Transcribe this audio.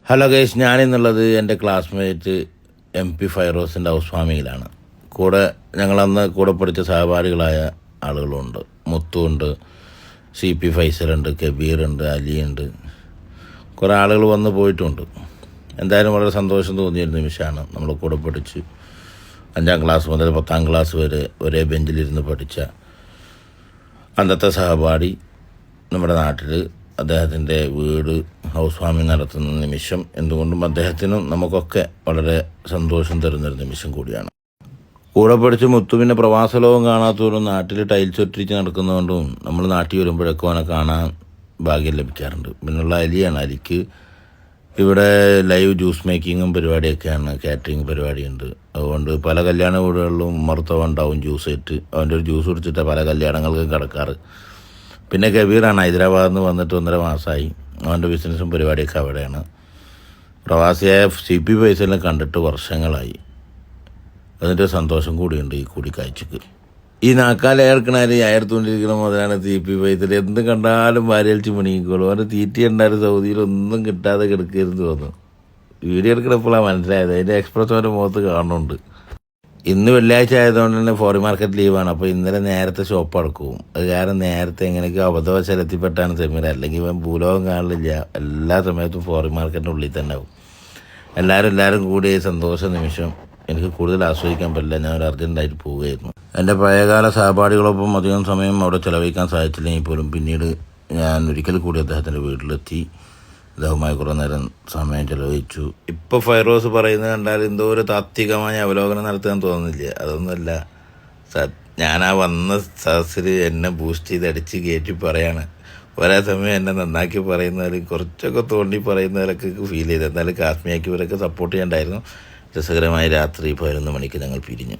Hello guys, ഞാനിന്നുള്ളത് എൻ്റെ classmate MP ഫൈറോസിൻ്റെ house വാമിങ്ങിലാണ്. ഞങ്ങളന്ന് കൂടെ പഠിച്ച സഹപാഠികളായ ആളുകളുണ്ട്. മുത്തുണ്ട്, CP ഫൈസലുണ്ട്, കബീറുണ്ട്, അലിയുണ്ട്. കുറേ ആളുകൾ വന്ന് പോയിട്ടുണ്ട്. എന്തായാലും വളരെ സന്തോഷം തോന്നിയൊരു നിമിഷമാണ്. നമ്മൾ കൂടെ പഠിച്ച് 5ാം ക്ലാസ് മുതൽ 10ാം ക്ലാസ് വരെ ഒരേ ബെഞ്ചിലിരുന്ന് പഠിച്ച അന്നത്തെ സഹപാഠി നമ്മുടെ നാട്ടിൽ അദ്ദേഹത്തിൻ്റെ വീട് ഹൗസ് വാമിങ് നടത്തുന്ന നിമിഷം എന്തുകൊണ്ടും അദ്ദേഹത്തിനും നമുക്കൊക്കെ വളരെ സന്തോഷം തരുന്നൊരു നിമിഷം കൂടിയാണ്. കൂടെ പഠിച്ച് മുത്തുവിൻ്റെ പ്രവാസ ലോകം കാണാത്തവരും നാട്ടിൽ ടൈൽസ് ഒട്ടിച്ച് നടക്കുന്നതുകൊണ്ടും നമ്മൾ നാട്ടിൽ വരുമ്പോഴൊക്കെ അവനെ കാണാൻ ഭാഗ്യം ലഭിക്കാറുണ്ട്. പിന്നുള്ള അലിയാണ്. അലിക്ക് ഇവിടെ ലൈവ് ജ്യൂസ് മേക്കിങ്ങും പരിപാടിയൊക്കെയാണ്, കാറ്ററിങ് പരിപാടിയുണ്ട്. അതുകൊണ്ട് പല കല്യാണ വീടുകളിലും ഉമ്മർത്തവ ഉണ്ടാവും ജ്യൂസ് ആയിട്ട്. അവൻ്റെ ഒരു ജ്യൂസ് കുടിച്ചിട്ടാണ് പല കല്യാണങ്ങൾക്കും കിടക്കാറ്. പിന്നെ കബീറാണ്, ഹൈദരാബാദിൽ നിന്ന് വന്നിട്ട് 1.5 മാസമായി. അവൻ്റെ ബിസിനസ്സും പരിപാടിയൊക്കെ അവിടെയാണ്. പ്രവാസിയായ CP ഫൈസലിനെ കണ്ടിട്ട് വർഷങ്ങളായി. അതിൻ്റെ സന്തോഷം കൂടിയുണ്ട് ഈ കൂടിക്കാഴ്ചക്ക്. ഈ നാക്കാൽ അയർത്തുകൊണ്ടിരിക്കുന്ന മുതലാണ് CP ഫൈസൽ. എന്ത് കണ്ടാലും വാരിയലിച്ച് മണിക്കോളും. അവൻ്റെ തീറ്റി ഉണ്ടായിരുന്നു സൗദിയിലൊന്നും കിട്ടാതെ കിടക്കരുത് തോന്നുന്നു. വീഡിയോ എടുക്കണപ്പോഴാണ് മനസ്സിലായത്. അതിൻ്റെ എക്സ്പ്രസ് അവൻ്റെ മുഖത്ത് കാണുന്നുണ്ട്. ഇന്ന് വെള്ളിയാഴ്ച ആയതുകൊണ്ട് തന്നെ ഫോറിൻ മാർക്കറ്റ് ലീവാണ്. അപ്പോൾ ഇന്നലെ നേരത്തെ ഷോപ്പ് അടക്കും. അത് കാരണം നേരത്തെ എങ്ങനെയൊക്കെ അബദ്ധവശാൽ എത്തിപ്പെട്ടാണ് സെമീർ. അല്ലെങ്കിൽ ഇവൻ ഭൂലോകം കാണില്ല. എല്ലാ സമയത്തും ഫോറിൻ മാർക്കറ്റിൻ്റെ ഉള്ളിൽ തന്നെ ആവും. എല്ലാവരും കൂടി സന്തോഷ നിമിഷം എനിക്ക് കൂടുതൽ ആസ്വദിക്കാൻ പറ്റില്ല. ഞാൻ ഒരു അർജൻറ്റായിട്ട് പോവുകയായിരുന്നു. എൻ്റെ പഴയകാല സഹപാഠികളൊപ്പം അധികം സമയം അവിടെ ചിലവഴിക്കാൻ സാധിച്ചില്ലെങ്കിൽ പോലും പിന്നീട് ഞാൻ ഒരിക്കൽ കൂടി അദ്ദേഹത്തിൻ്റെ വീട്ടിലെത്തി. അദ്ദേഹവുമായി കുറേ നേരം സമയം ചെലവഴിച്ചു. ഇപ്പോൾ ഫൈറോസ് പറയുന്നത് കണ്ടാൽ എന്തോ ഒരു താത്വികമായ അവലോകനം നടത്താൻ തോന്നുന്നില്ല. അതൊന്നുമല്ല, ഞാനാ വന്ന സദസ്സിൽ എന്നെ ബൂസ്റ്റ് ചെയ്ത് അടിച്ച് കയറ്റി പറയാണ്. ഒരേ സമയം എന്നെ നന്നാക്കി പറയുന്നവർ, കുറച്ചൊക്കെ തോണ്ടി പറയുന്നവരൊക്കെ ഫീൽ ചെയ്ത്. എന്നാലും കാശ്മീർക്ക് ഇവരൊക്കെ സപ്പോർട്ട് ചെയ്യണ്ടായിരുന്നു. രസകരമായ രാത്രി 11 മണിക്ക് ഞങ്ങൾ പിരിഞ്ഞു.